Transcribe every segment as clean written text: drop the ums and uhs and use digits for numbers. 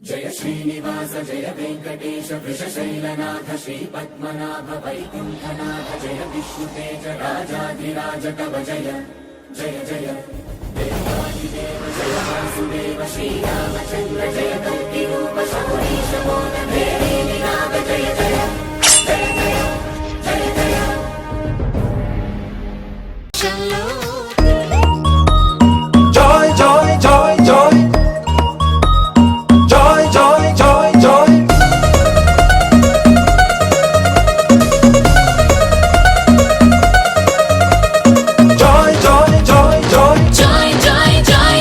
जय श्रीनिवास जय वेंकटेश वृषशैलनाथ श्रीपद्मनाभ वैकुंठनाथ जय विष्णुतेज राजाधिराज कव जय जय जय देवादिदेव जय वासुदेव श्रीरामचंद्र जय कल्किरूप शौरीश मोदभेदी विनाद जय जय जय जय जय जय चलो joy joy joy joy joy joy joy joy joy joy joy joy Joy, joy, joy, joy,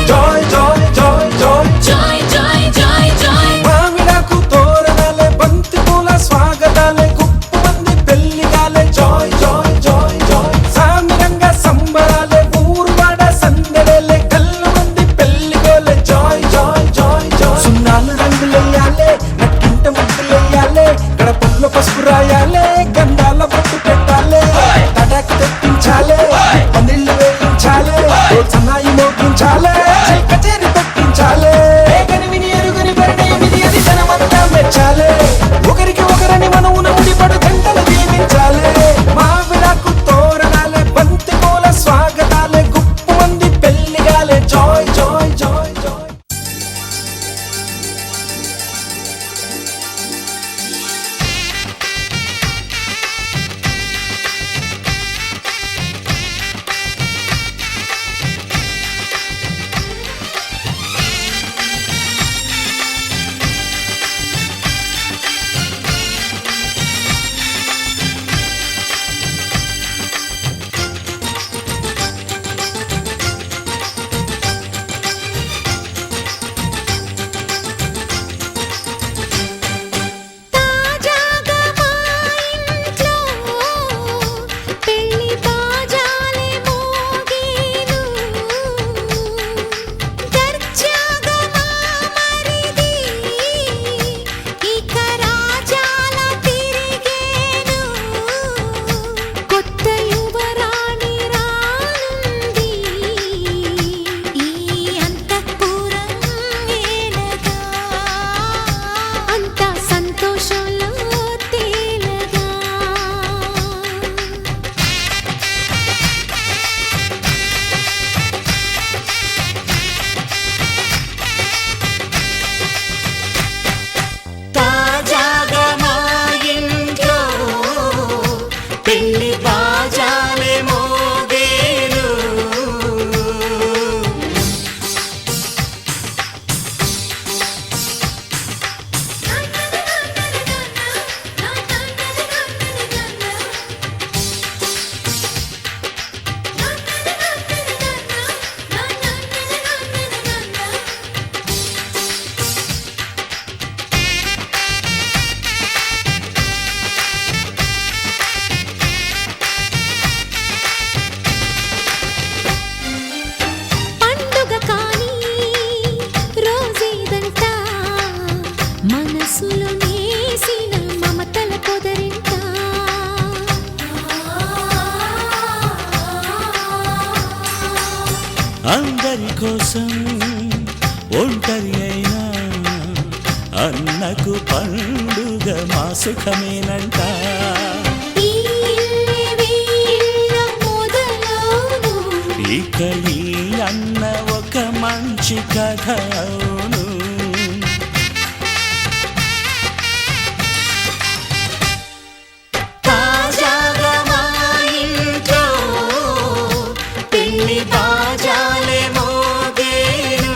joy joy joy joy joy, joy, joy, joy. మామిడాకు తోరణాలే బంతి పూల స్వాగతాలే గుప్పు మంది పెళ్లిగాలే joy joy joy joy సామిరంగా సంబరాలే ఊరువాడ సందడేలే కళ్ళు మంది పెళ్లిగోలే joy joy joy joy సున్నాలు రంగులెయ్యాలే నక్కింట ముగ్గులెయ్యాలే గడపల్లో పసుపు రాయాలే గంధాల బొట్టు పెట్టాలే తడాకి తెప్పించాలే పందిళ్ళు వేయించాలే సన్నాయి మోగించాలే కచేరి పెట్టించాలే ఏకని విని ఎరుగని పరిణయమిది అది జనమంతా మెచ్చాలే ఒకరికి ఒకరని మనవున ముడిపడు గంటలు దీవించాలే మావిడాకు తోరణాలే బంతి పూల స్వాగతాలే గుప్పు మంది పెళ్లిగాలే జాయ్ జాయ్ జాయ్ జాయ్ తాజాగా మా ఇంట్లో పెళ్లి బాజాలే మోగేను దర్జాగా మా మరిది ఇక రాజాల తిరిగేను కొత్త యువరాణి రానుంది ఈ అంతఃపురం ఏలగా అంత సంతోషంలో తేలగా తాజాగా మా ఇంట్లో పెళ్లి బాజాలే మోగేను పండుగ కాని రోజేదంట మనసులో నేసిన మమతల పొదరింట అందరి కోసం ఒంటరి అయినా అన్నకు పండుగ మా సుఖమేనంట ఈ ఇల్లే వీళ్ళ మొదలవును ఇక ఈ అన్న ఒక మంచి కథ అవును తాజాగా మా ఇంట్లో పెళ్లి బాజాలే మోగేను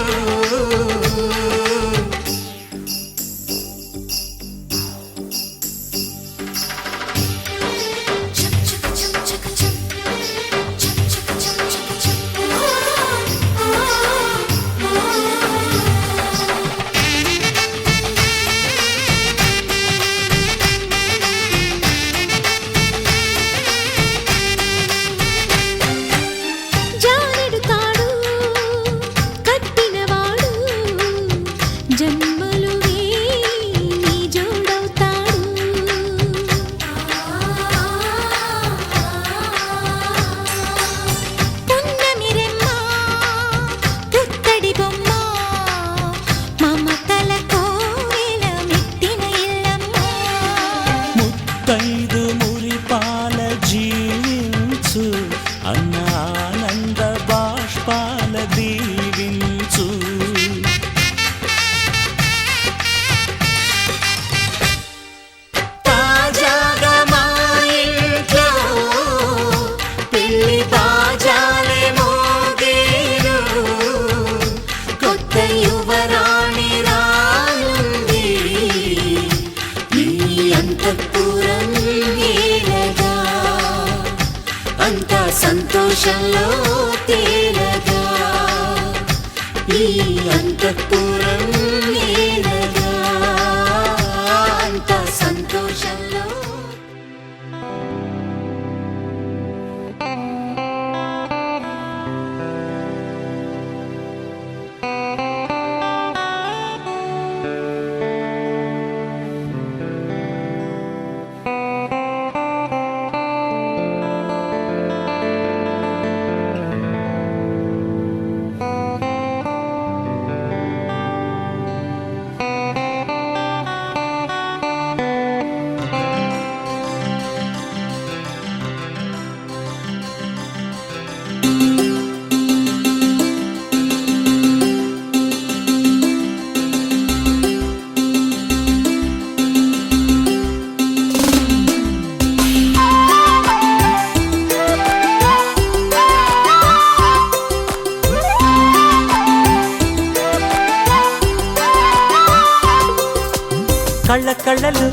కళ్ళ కళ్ళలు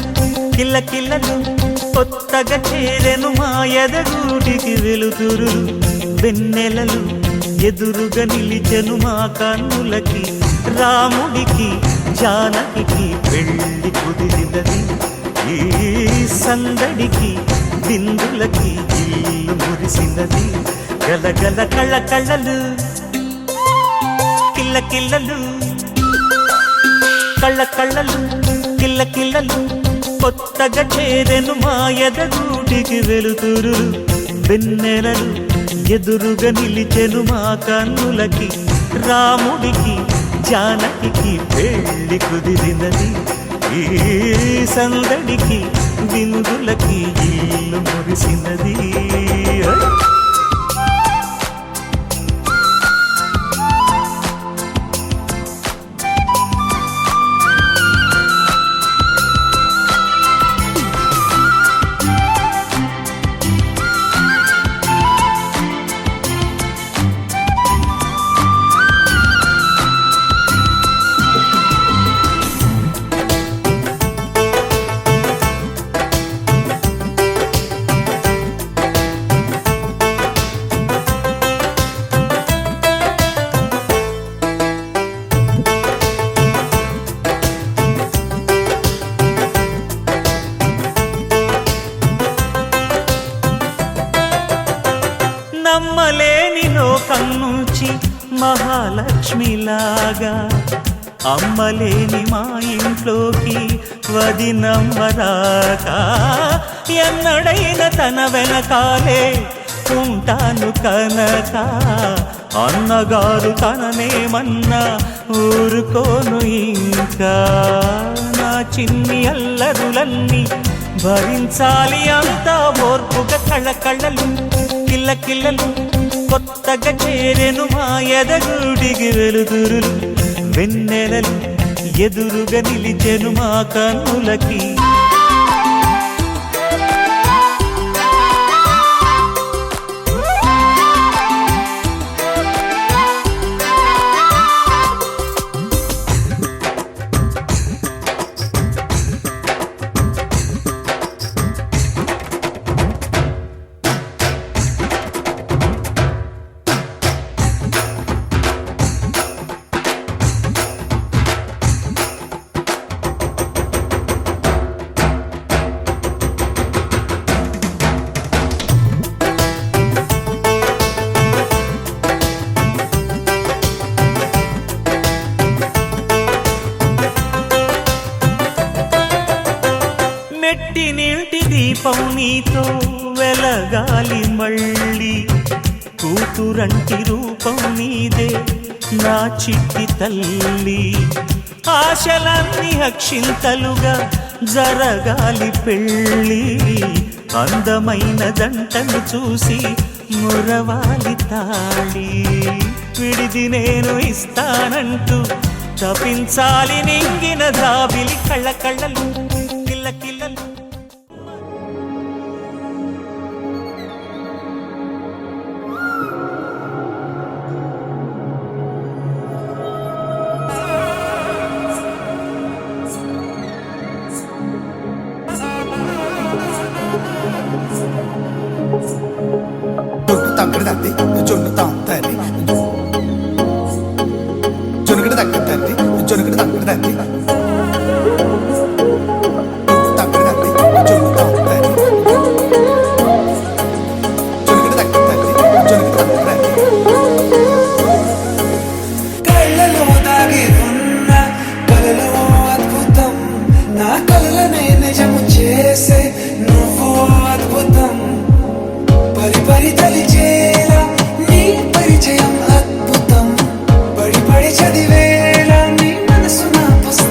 కిల్ల కిల్లలు కొత్తగా చేరెను మా ఎదగూటికి వెలుతురు వెన్నెలలు ఎదురుగా నిలిచెను మా కన్నులకి రాముడికి జానకి పెళ్లి కుదిరినది ఈ సందడికి బిందులకి ఇల్లు మురిసినది గలగల కళ్ళ కళ్ళలు కిల్ల కిల్లలు కళ్ళ కళ్ళలు కిల్ల కిల్లలు కొత్తగా చేరెను మా ఎదగూటికి వెలుతురు వెన్నెలలు ఎదురుగా నిలిచెను మా కన్నులకి రాముడికి జానకి పెళ్లి కుదిరినది ఈ సందడికి బిందులకి ఇల్లు మురిసినది నమ్మలేని లోకం నుంచి మహాలక్ష్మిలాగా అమ్మలేని మా ఇంట్లోకి వదినమ్మరాగా ఎన్నడైన తన వెనకాలే ఉంటాను కనక అన్నగారు తననేమన్నా ఊరుకోను ఇంకా నా చిన్ని అల్లరులన్నీ భరించాలి అంతా ఓర్పుగా కళ్ళ కళ్ళలు కిల్ల కిల్లలు కొత్తగా చేరెను మా ఎదగూడికి వెలుతురులు వెన్నెలలు ఎదురుగా నిలిచెను మా కన్నులకి మెట్టి నీటి దీపం నీతో వెలగాలి మళ్ళీ కూతురంటి రూపం నీదే నా చిట్టి తల్లి ఆశలన్నీ అక్షింతలుగా జరగాలి పెళ్ళి అందమైన జంటను చూసి మురవాలి తాళి విడిది నేను ఇస్తానంటూ తపించాలి నింగిన జాబిలి కళ్ళ కళ్ళలు కిల్ల కిల్లలు జొన్ను తాంతరి జొనుగడ దక్కతండి జొనుగడ దక్కతండి తక్కడండి జొన్ను తాంతరి జొనుగడ దక్కతండి జొనుగడ దక్కతండి కళ్ళలో దాగి ఉన్న కలలో అద్భుతం నా కలలనే నిజము చేసే నువ్వు అద్భుతం పరి పరి తలిచేలా నీ పరిచయం అద్భుతం పడి పడి చదివేలా నీ మనసు నా పుస్తకం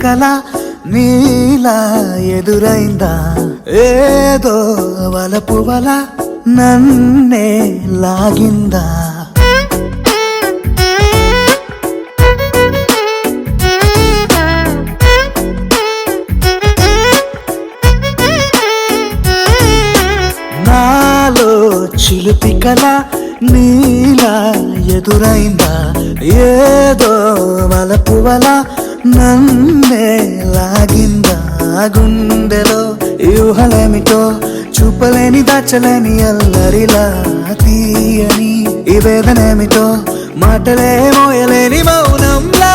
కల నీలా ఎదురైందా ఏదో వలపు వల నన్నే లాగిందా నాలో చిలిపి కల నీలా ఎదురైందా ఏదో వలపు వల నన్నే లాగిందా గుండెలో ఊహలేమిటో చూపలేని దాచలేని అల్లరిలా తీయని ఈ వేదనేమిటో మాటలే మోయలేని మౌనంలా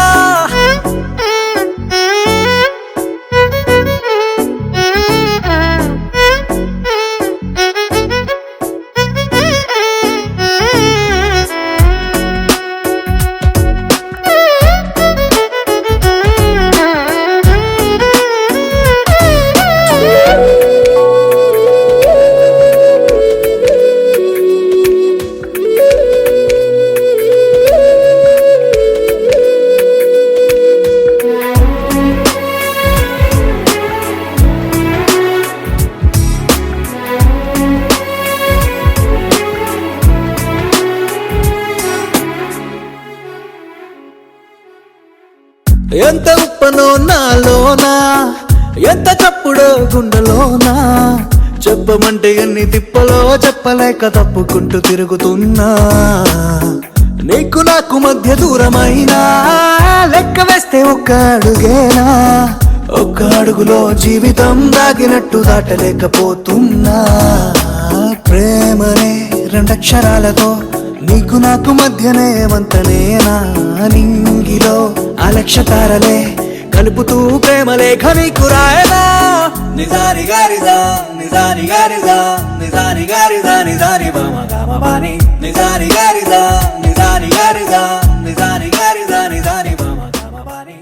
ఎంత ఉప్పనో నాలోనా ఎంత చప్పుడో గుండెలోనా చెప్పమంటే ఎన్ని తిప్పలో చెప్పలేక తప్పుకుంటూ తిరుగుతున్నా నీకు నాకు మధ్య దూరమైనా లెక్క వేస్తే ఒక్క అడుగేనా ఒక్క అడుగులో జీవితం దాగినట్టు దాటలేకపోతున్నా ప్రేమనే రెండక్షరాలతో నీకు నాకు మధ్యనే వంతనేనా నింగిలో అలక్ష తారలే కలుపుతూ ప్రేమ లేఖ నీకు రాయనా నిజాని గారిజా నిజాని గారిజా నిజాని గారిజా నిజాని బామ గామ బాని నిజాని గారిజా నిజాని గారిజా నిజాని గారిజా నిజాని బామ గామ బాని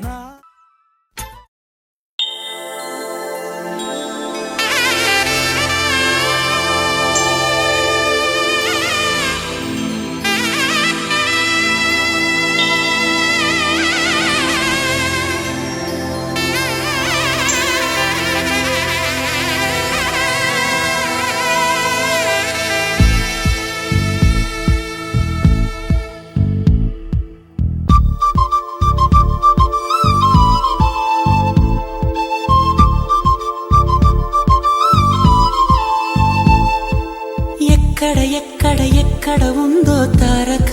ఎక్కడ ఉందో తారక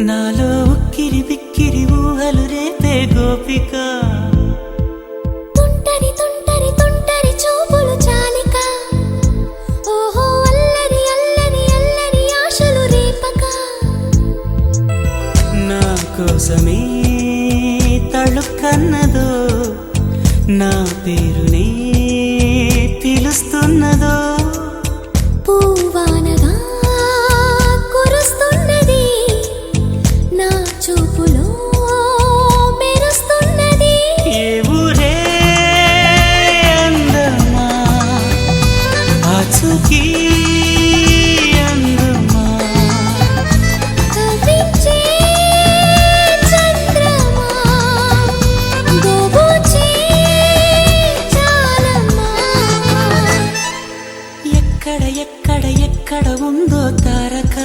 నాలో ఉక్కిరి బిక్కిరి ఊహలు రేపే గోపిక తుంటరి తుంటరి తుంటరి చూపులు చాలిక ఓహో అల్లరి అల్లరి అల్లరి ఆశలు రేపక నా కోసమే తళుక్కన్నదో నా పేరునే పిలుస్తున్నదో పూవానగా కురుస్తున్నది నా చూపులో మెరుస్తున్నది ఏ ఊరే అందమా ఆచూకీ అందమా కవించే చంద్రమా గోబూచే చాలమ్మా ఎక్కడ ఉందో తారక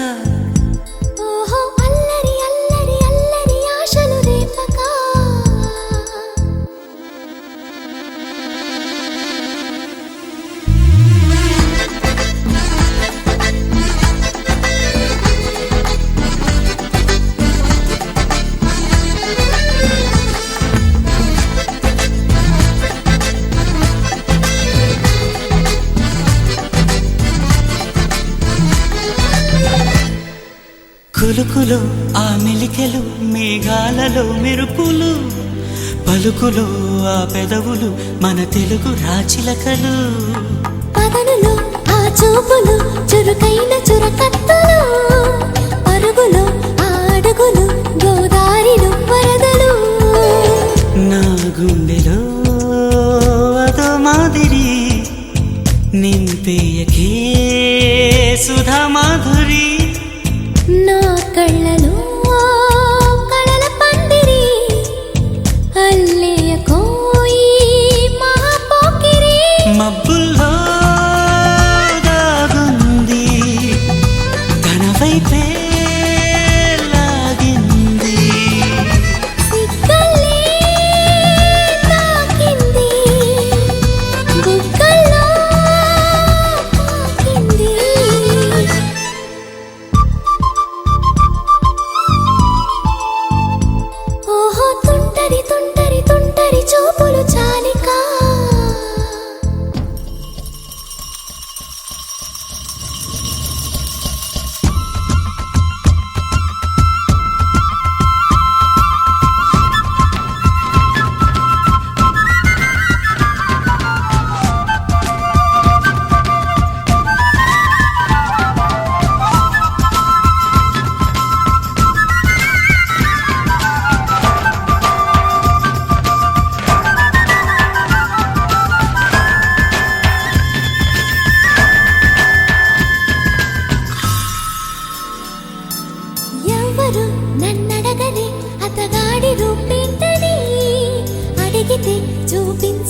ఓహో అల్లరి అల్లరి అల్లరి ఆశలు రేపక కులుకులు ఆ మెలికెలు మేఘాలలో మెరుపులు పలుకులు ఆ పెదవులు మన తెలుగు రాచిలకలు పదనులు ఆ చూపులు చురుకైన చురకత్తలు పరుగులు ఆ అడుగులు గోదారిలు వరదలు నా గుండెలో అదో మాదిరి నింపేయకే సుధా మాధురి నా కళ్ళలో కళల పందిరి అల్లేయకో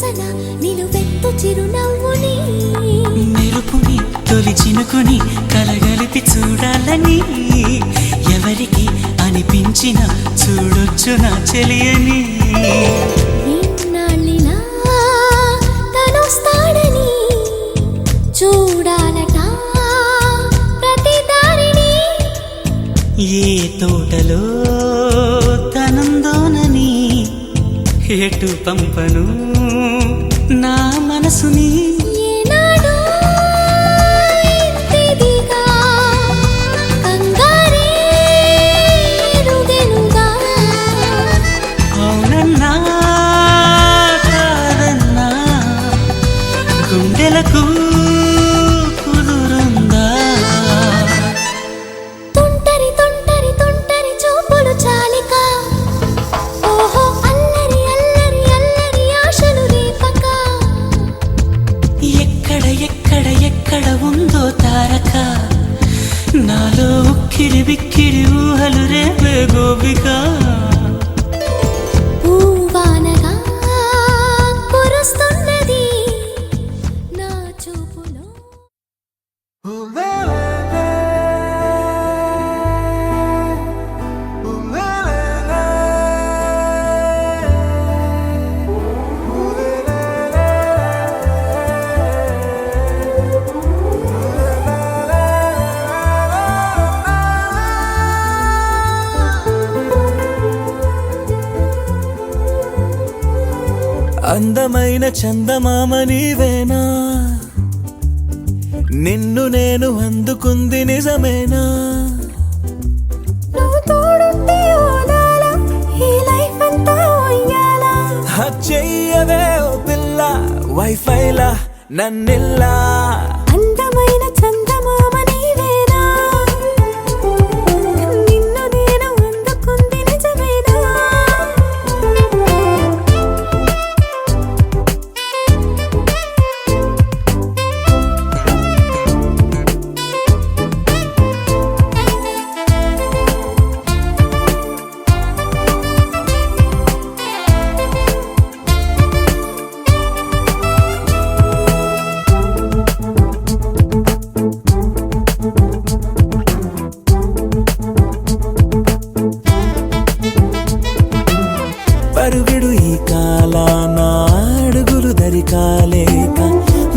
కొసన నిలువెత్తు చిరునవ్వుని మెరుపుని తొలి చినుకుని కలగలిపి చూడాలని ఎవరికి అనిపించిన చూడొచ్చు నా చెలియని ఇన్నాళ్ళిలా తనొస్తాడని చూడాలట ప్రతి దారిని ఏ తోటలో తనందోనని ఎటు పంపను నా మనసుని ఏనాడో ఇంతిదిగా కంగారేరుగెనుగా అవునన్నా కాదన్నా గుండెలకు కుదురుందా తుంటరి తుంటరి తుంటరి చూపులు చాలిక ఓహో అల్లరి అల్లరి అల్లరి ఆశలు రేపక ఎక్కడ ఎక్కడ ఎక్కడ ఉందో తారక నాలో ఉక్కిరి బిక్కిరి ఊహలు రేపే గోపిక పూవానగా కురుస్తున్నది నా చూపులో అందమైన చందమామ నీవేనా నిన్ను నేను అందుకుంది నిజమేనా నువ్వు తోడుంటే ఓదాల ఈ లైఫ్ అంతా ఉయ్యాలా చెయ్యవే ఓ పిల్ల వైఫైలా నన్నిల్లా అందమైన చందమామ నీవేనా నిన్ను నేను అందుకుంది నిజమేనా పరుగుడు ఈ కాలాన అడుగులు దరికాలేక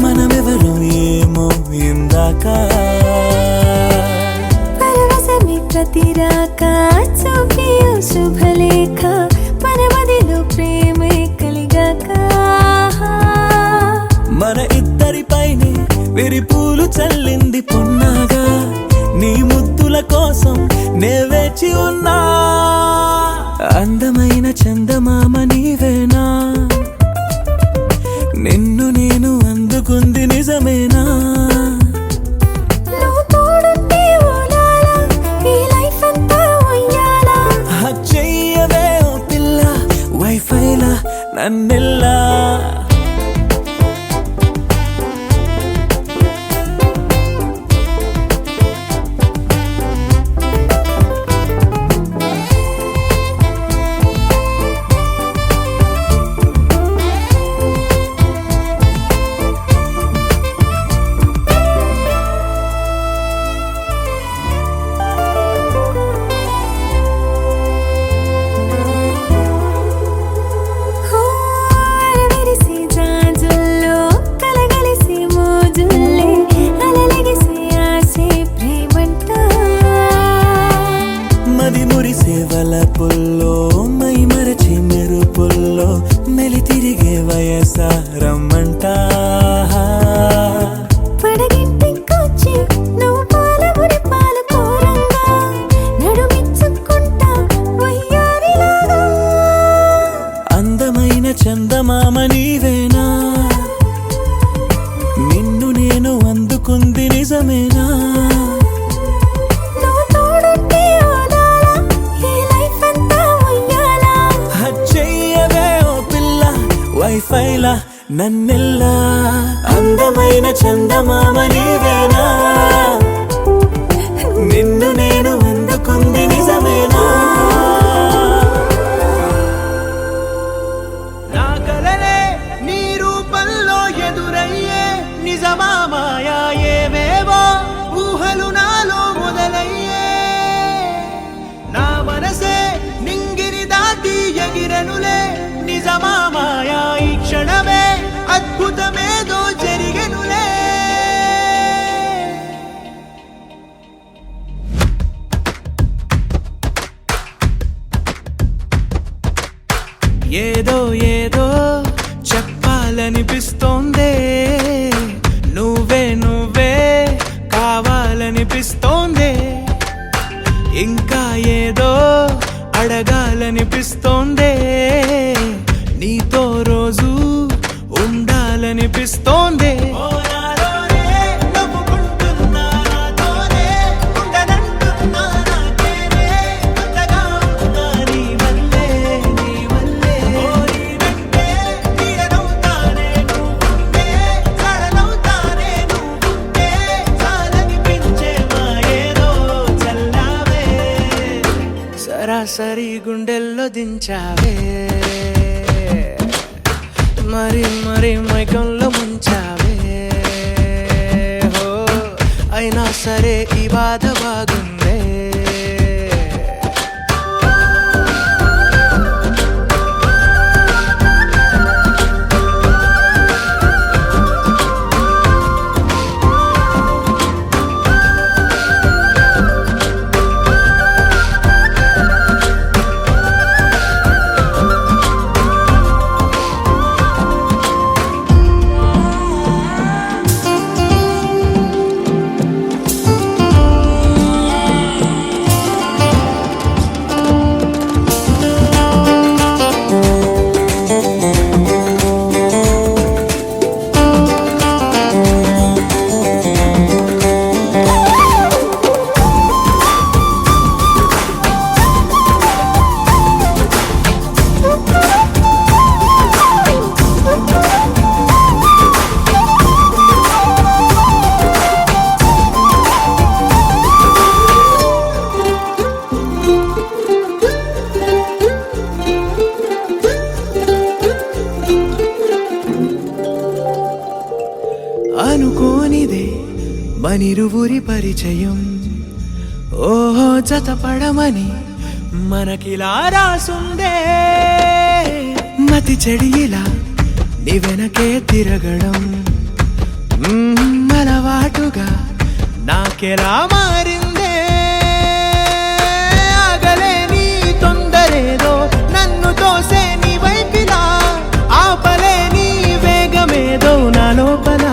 మనమెవరు ఏమో ఇందాక పరవశమి ప్రతిరాక చూపి శుభలేఖ మనమదిలో ప్రేమే కలిగాక మన ఇద్దరిపైనే విరిపూలు చల్లింది పొన్నాగా నీ ముద్దుల కోసం నే వేచి ఉన్నా అందమైన చందమామ నీవేనా నిన్ను నేను అందుకుంది నిజమేనా నువ్వు తోడుంటే ఓదాల ఈ లైఫ్ అంతా ఉయ్యాలా చెయ్యవే ఓ పిల్ల వైఫైలా నన్నిల్లా అరవిరిసి జాజుల్లో కలగలిసి మోజుల్లే అలలగిసి ఆసే ప్రేమంట మది మురిసే వలపుల్లో మై మరచి మెరుపుల్లో మెలి తిరిగే వయసారమ్మంట పడగింటికొచ్చి నువ్వు పాలబురి పాలు కోరంగా నడుమిచ్చుకుంటా వయ్యారిలాగా అందమైన చందమామ నీవేనా నిన్ను నేను అందుకుంది నిజమేనా నువ్వు తోడుంటే ఓదాల ఈ లైఫ్ అంతా ఉయ్యాలా చెయ్యవే ఓ పిల్ల వైఫైలా నన్నిల్లా అందమైన చందమామ నీవేనా నిన్ను నేను అందుకుంది నిజమేనా నా కలలే నీ అనిపిస్తోందే నువ్వే నువ్వే కావాలనిపిస్తోందే ఇంకా ఏదో అడగాలనిపిస్తోందే నీతో రోజు ఉండాలనిపిస్తోందే సరాసరి గుండెల్లో దించావే మరి మరి మైకంలో ముంచావే హో అయినా సరే ఈ బాధ బాగుందే అనుకోనిదే మనిరువురి పరిచయం ఓహో జతపడమని మనకిలా రాసుందే మతి చెడిలా నీ వెనకే తిరగడం అలవాటుగా నాకెలా మారిందే ఆగలేని తొందరేదో నన్ను తోసే నీ వైపిలా ఆపలేని వేగమేదో నా లోపల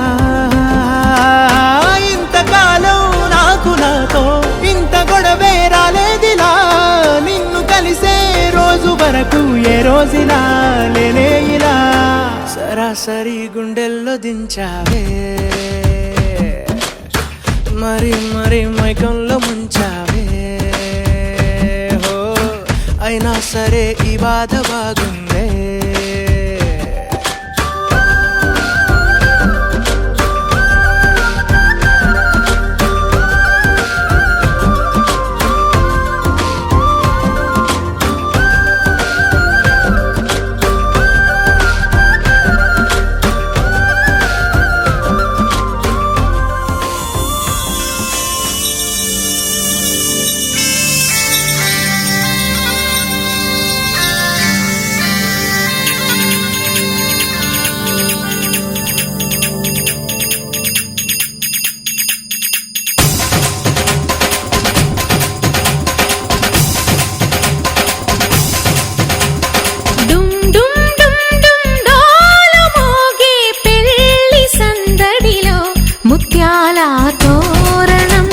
ఇంతకాలం నాకు నాతో ఇంత గొడవే రాలేదిలా నిన్ను కలిసే రోజు వరకు ఏ రోజులా లేనే ఇలా సరాసరి గుండెల్లో దించావే మరి మరి మైకంలో ముంచావే హో అయినా సరే ఈ బాధ బాగుందే ముత్యాల తోరణం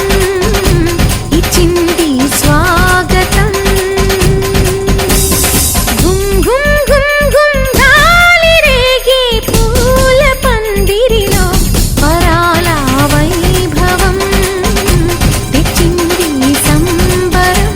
ఇచ్చింది స్వాగతం గుమ్ గుమ్ గుమ్ గుమ్ గాలి రేగే పూల పందిరిలో వరాల వైభవం తెచ్చింది సంబరం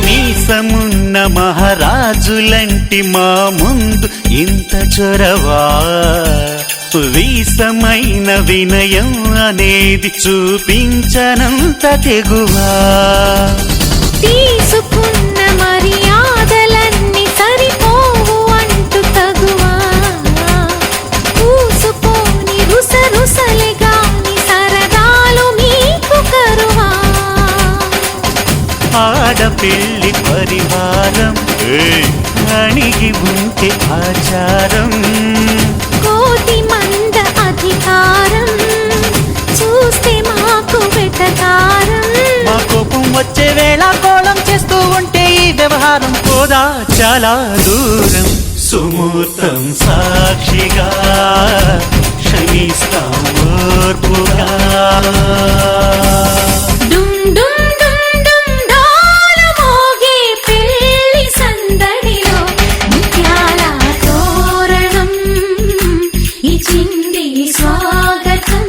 మీసమున్న మహారాజులంటి మా ముందు ఇంత చొరవా వీసమైన వినయం అనేది చూపించనంత తెగువా తీసుకున్న మర్యాదలన్నీ సరిపో అంటే ఆచారం. కోటి మంద అధికారం చూస్తే మాకు వెటకారం. మా కోపం వచ్చే వేళ కోళం చేస్తూ ఉంటే ఈ వ్యవహారం పోదా చాలా దూరం. సుమూర్తం సాక్షిగా క్షమిస్తాం ఓర్పుగా. డుమ్ డుమ్ డుమ్ డుమ్ డోలు మోగే పెళ్లి సందడిలో ముత్యాల తోరణం ఇచ్చింది స్వాగతం.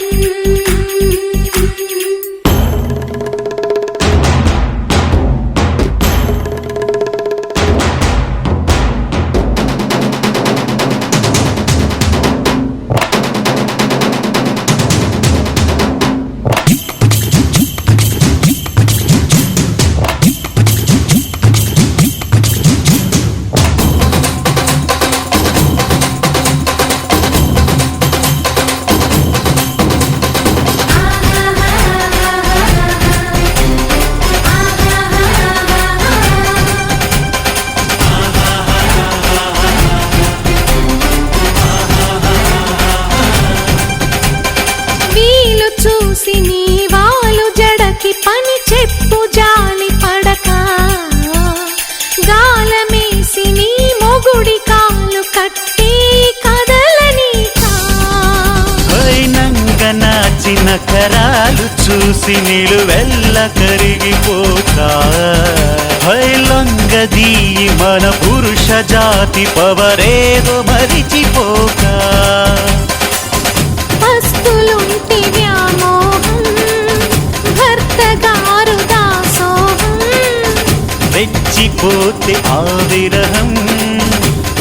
వీలు చూసి నీ వాలు జడకి పని చెప్పు జాలి పడక. గాలమేసి నీ మొగుడి కాలు కట్టి కదలనీకా. అయినంగ నాచిన కరాలు చూసి నిలువెల్ల కరిగిపోక. లొంగదీయి మన పురుష జాతి పవరేదో మరిచిపోక. పస్తులుంటి వ్యామోహం భర్త గారు దాసోహం. రెచ్చిపోతే ఆ విరహం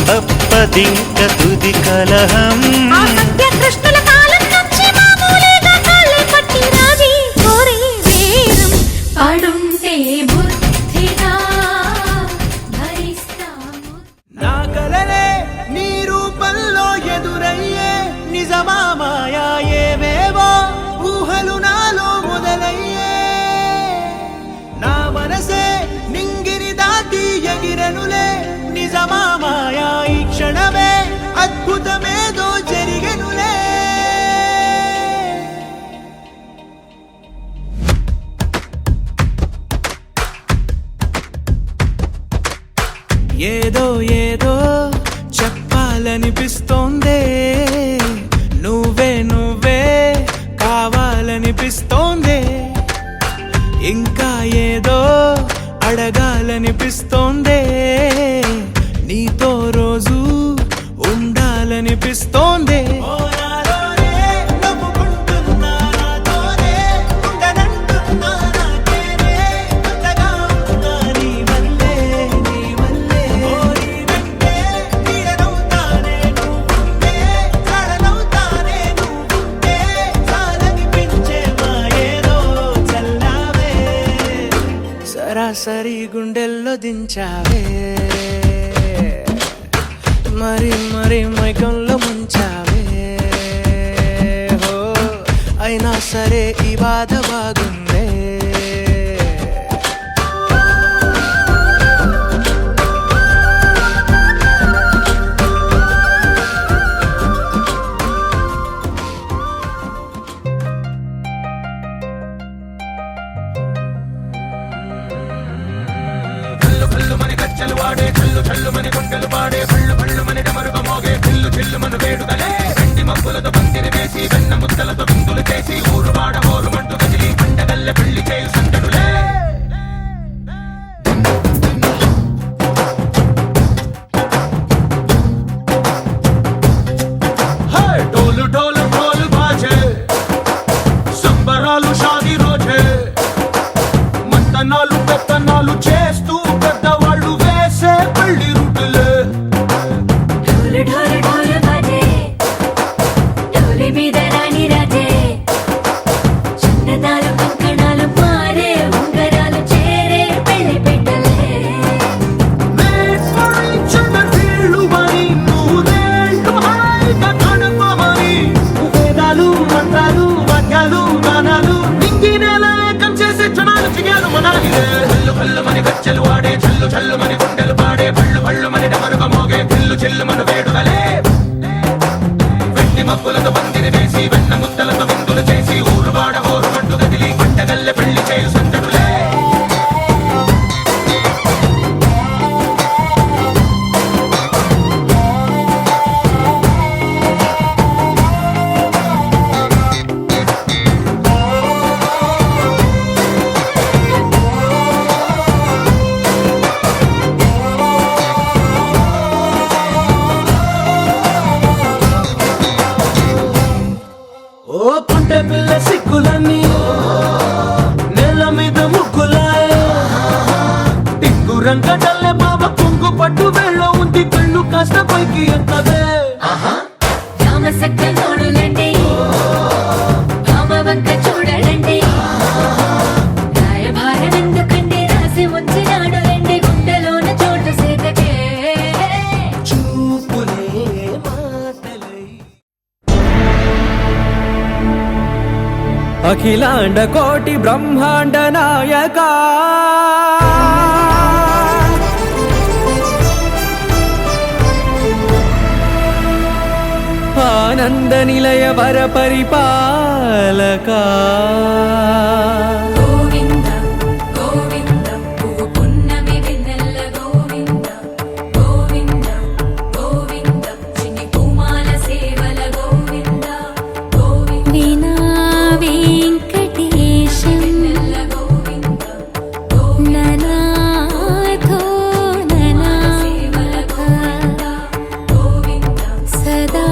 తప్పదింక తుది కలహం. ఆ సత్యకృష్ణుల కాలం నుంచి మామూలుగా కాళ్ళే పట్టి రాజీ కోరే వేరం పడుంటే బుద్ధిగా భరిస్తాము. నా కలలే నీ రూపంలో ఎదురయ్యే నిజమా మాయా ఏవేవో ఊహలు నాలో మొదలయ్యే. నా మనసే నింగిని దాటి ఎగిరనులే నిజమా మాయా ఈ క్షణమే అద్భుతమేదో జరిగెనులే. ఏదో ఏదో చెప్పాలనిపిస్తోందే, నువ్వే నువ్వే కావాలనిపిస్తోందే. ఇంకా ఏదో అడగాలనిపిస్తోందే, నీతో రోజు ఉండాలనిపిస్తోందే. సరాసరి గుండెల్లో దించావే, మరి మరి మైకంలో ముంచావే. హో అయినా సరే ఈ బాధ బాగుందే. డోలు డోలు డోలు బాజే సంబరాలు షాదీ రోజే. మంతనాలు పెత్తనాలు చేస్తూ పెద్దవాళ్ళు వేసే పెళ్లి రుటులే. ఢోలు ఢోలు ఢోలు బాజే ఢోలి మీద రాణి రాజే. చందనాలు కంకణాలు మారే ఉంగరాలు చేరే పెళ్లి పెట్టలే. వేదాలు మంత్రాలు వాక్యాలు గానాలు నింగి నేల ఏకం చేసే క్షణాలు చిగాలు మనాలిలే. చల్లు చల్లు మని గచ్చెలు వాడే చల్లు చల్లు మని గుండెలు పాడే పళ్ళు పళ్ళు మని డమరుగ మోగే పిల్లు చిల్లుమను వేడుకలే వెండి మబ్బులతో పందిరి వేసి వెన్న ముద్దలతో విందులు చేసి ఊరువాడ హోరు మంటు గదిలి పంటగల్లె పెళ్లి చేయు సందడులే ఓ పుంటె పిల్ల సిక్కులన్నీ నెల మీద ముక్కులాయ టింగు రంగడల్లే బాబ కుంగు పట్టు వెళ్ళ ఉంది కళ్ళు కాస్త పైకి ఎక్కదే రామసక్కనోడులండి రామవంక చూడడండి రాయభారం ఎందుకండి రాసి ఉంచినాడు రండి గుండెలోన చోటు సేతకే చూపులే మాటలై అఖిలాండ కోటి బ్రహ్మాండ నాయక ఆనంద నిలయ వర పరిపాలక గోవింద గోవింద పువ్వు పున్నమి వెన్నెల గోవింద గోవింద గోవింద చిన్ని కుమాల సేవల గోవింద గోవింద వీణా వెంకటేశం వెన్నెల గోవింద ననాథో ననా సేవల గోవింద గోవింద సదా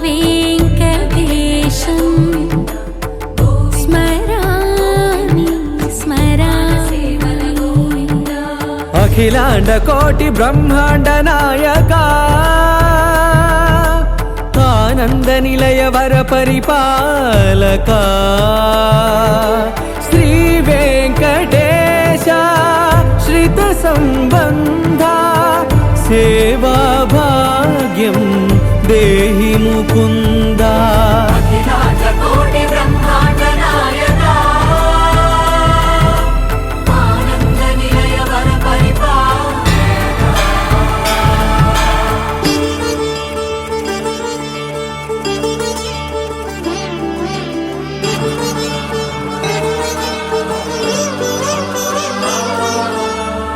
వెంకటేశం స్మరామి స్మరామి సేవల గోవింద అఖిలాండ కోటి బ్రహ్మాండ నాయక ఆనంద నిలయ వర పరిపాలక శ్రీ వెంకటేశ శ్రిత సంబంధ సేవా భాగ్యం దేహి ముకుంద కోటి బ్రహ్మాండ నాయక ఆనంద నిలయ వర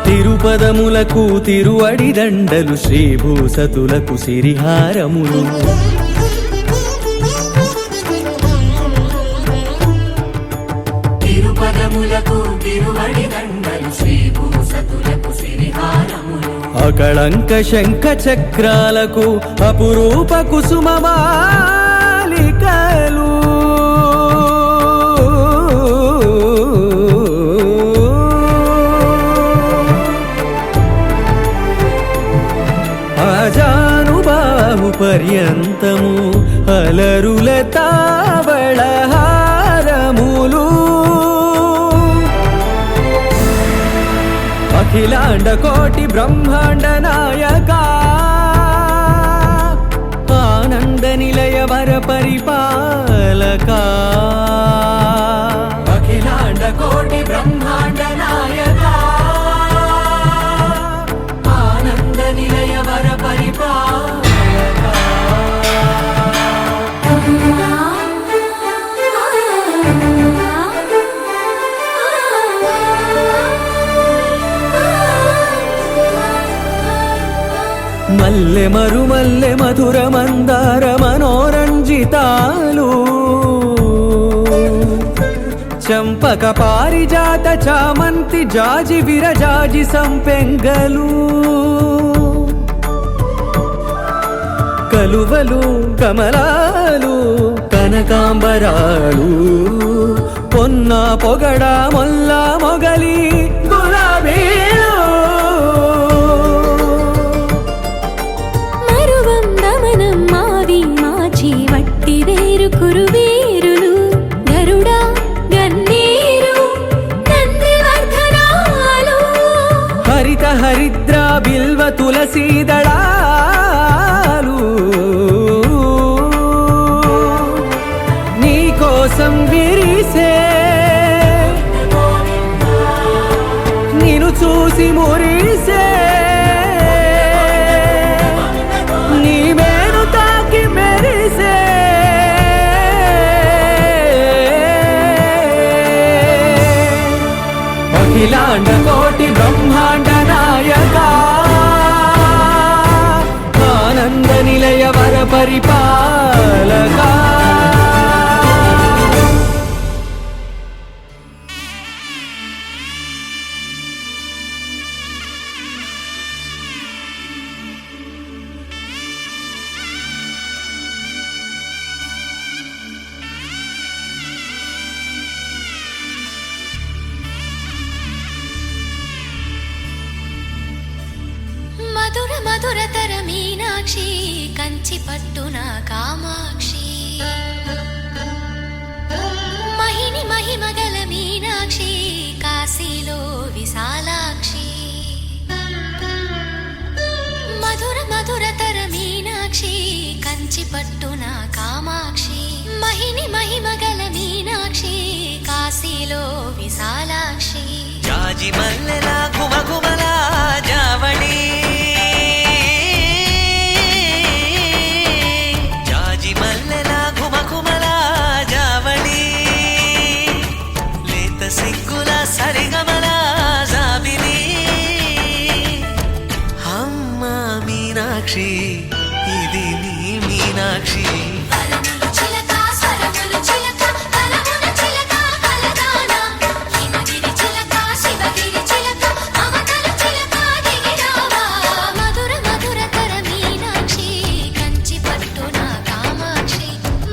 తిరుపదములకు తిరువడి దండలు శ్రీభూసతులకు సిరిహారములు తిరుపదములకు తిరువడి దండలు శ్రీభూసతులకు సిరిహారములు అకళంక శంఖ చక్రాలకు అపురూప కుసుమమాలికలు అజానుబాహు పర్యంతము అలరుల తావళహారములు అఖిలాండ కోటి బ్రహ్మాండ నాయక ఆనంద నిలయ వర పరిపాలక అఖిలాండ కోటి బ్రహ్మాండ నాయక ఆనంద నిలయ వర పరిపాలక మల్లె మరుమల్లె మధుర మందార మనోరంజితాలు చంపక పారిజాత చామంతి జాజి విరజాజి సంపెంగలు కలువలు కమలాలు కనకాంబరాలు పొన్న పొగడ మొల్ల మొగలి గులాబీలు మరువందమనం మావి మాచి వట్టి వేరు కురువేరులు గరుడా గన్నేరు నందివర్ధనాలు హరిత హరిద్ర బిల్వ తులసీదళాలు నీకోసం విరిసే నిన్ను చూసి మురిసే అఖిలాండ కోటి బ్రహ్మాండ నాయక ఆనంద నిలయ వర పరిపాలక మధుర మధురతర మీనాక్షి కంచి పట్టున కామాక్షి మహిని మహిమగల మీనాక్షి కాశీలో విశాలాక్షి మధుర మధురతర మీనాక్షి కంచి పట్టున కామాక్షి మహిని మహిమగల మీనాక్షి కాశీలో విశాలాక్షి జాజి మల్లెల గుమగుమల జావళి జాజి మల్లెల గుమగుమల జావళి లేత సిగ్గుల సరిగమల జాబిలి అమ్మ మీనాక్షి ఇది నీ మీనాక్షి వరములు చిలక స్వరములు చిలక కలమున చిలక కలదాన హిమగిరి చిలక శివగిరి చిలక మమతల చిలక దిగిరావా మధుర మధురతర మీనాక్షి కంచి పట్టున కామాక్షి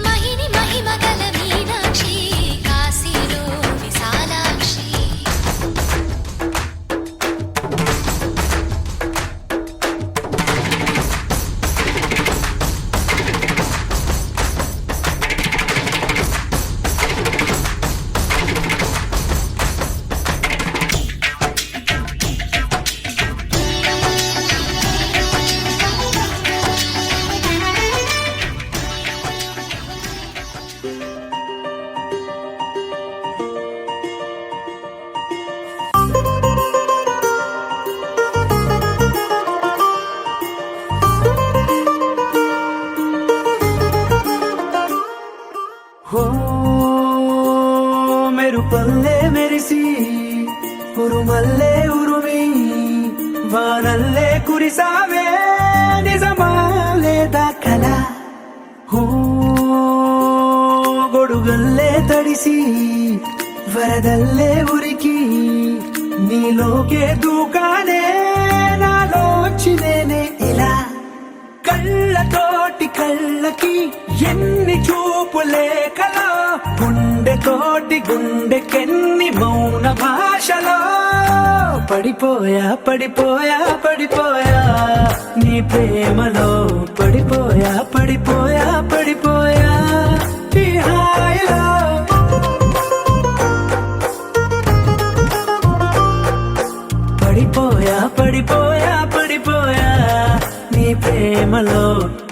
మహిని మహిమగల మీనాక్షి కాశీలో విశాలాక్షి హో మెరుపల్లే మెరిసి ఉరుమల్లే ఉరుమి వానల్లే కురిసావే నిజమా లేదా కల హో గొడుగల్లే తడిసి వరదల్లే ఉరికి నీలోకే దూకానే నాలోచినేనే ఇలా కళ్ళతోటి కళ్ళకి ఎన్ని చూపులే కలో గుండెతోటి గుండెకెన్ని మౌన భాషలో పడిపోయా పడిపోయా పడిపోయా నీ ప్రేమలో పడిపోయా పడిపోయా పడిపోయా ఈ హాయిలో పడిపోయా పడిపోయా పడిపోయా నీ ప్రేమలో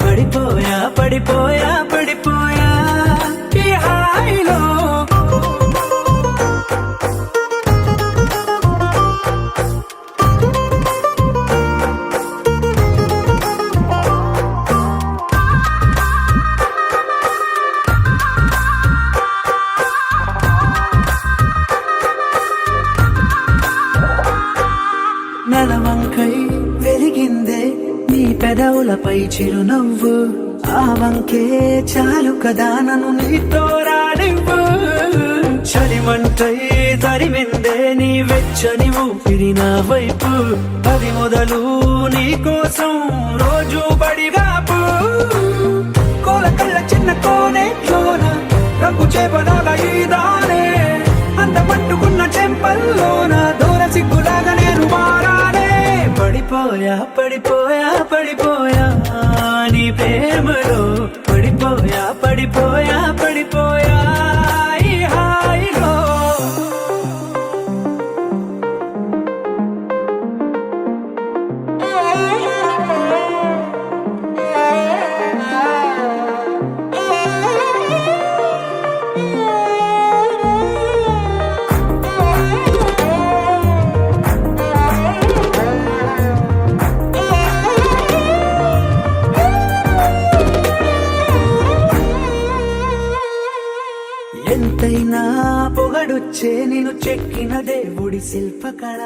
పడిపోయా పడిపోయా పడిపోయా ఈ హాయిలో నెలవంకై వెలిగిందే నీ పెదవులపై చిరునవ్వు ఆ వంకే చాలు కదా నన్ను నీతో రానివ్వు చలిమంటై తరిమిందే నీ వెచ్చని ఊపిరి నా వైపు అది మొదలు నీ కోసం రోజు బడిగాపు కోల కళ్ళ చిన్న కోనే చోన రంగు చేపలాగా ఈ దానే అంత పట్టుకున్న చెంపల్లోన దూర సిగ్గులాగా నేను మారానే పడిపోయా పడిపోయా పడిపోయా నీ ప్రేమలో పడిపోయా పడిపోయా పడిపోయా ఈ హాయిలో ఎంతైనా పొగడొచ్చే నేను చెక్కిన దేవుడి శిల్పకళ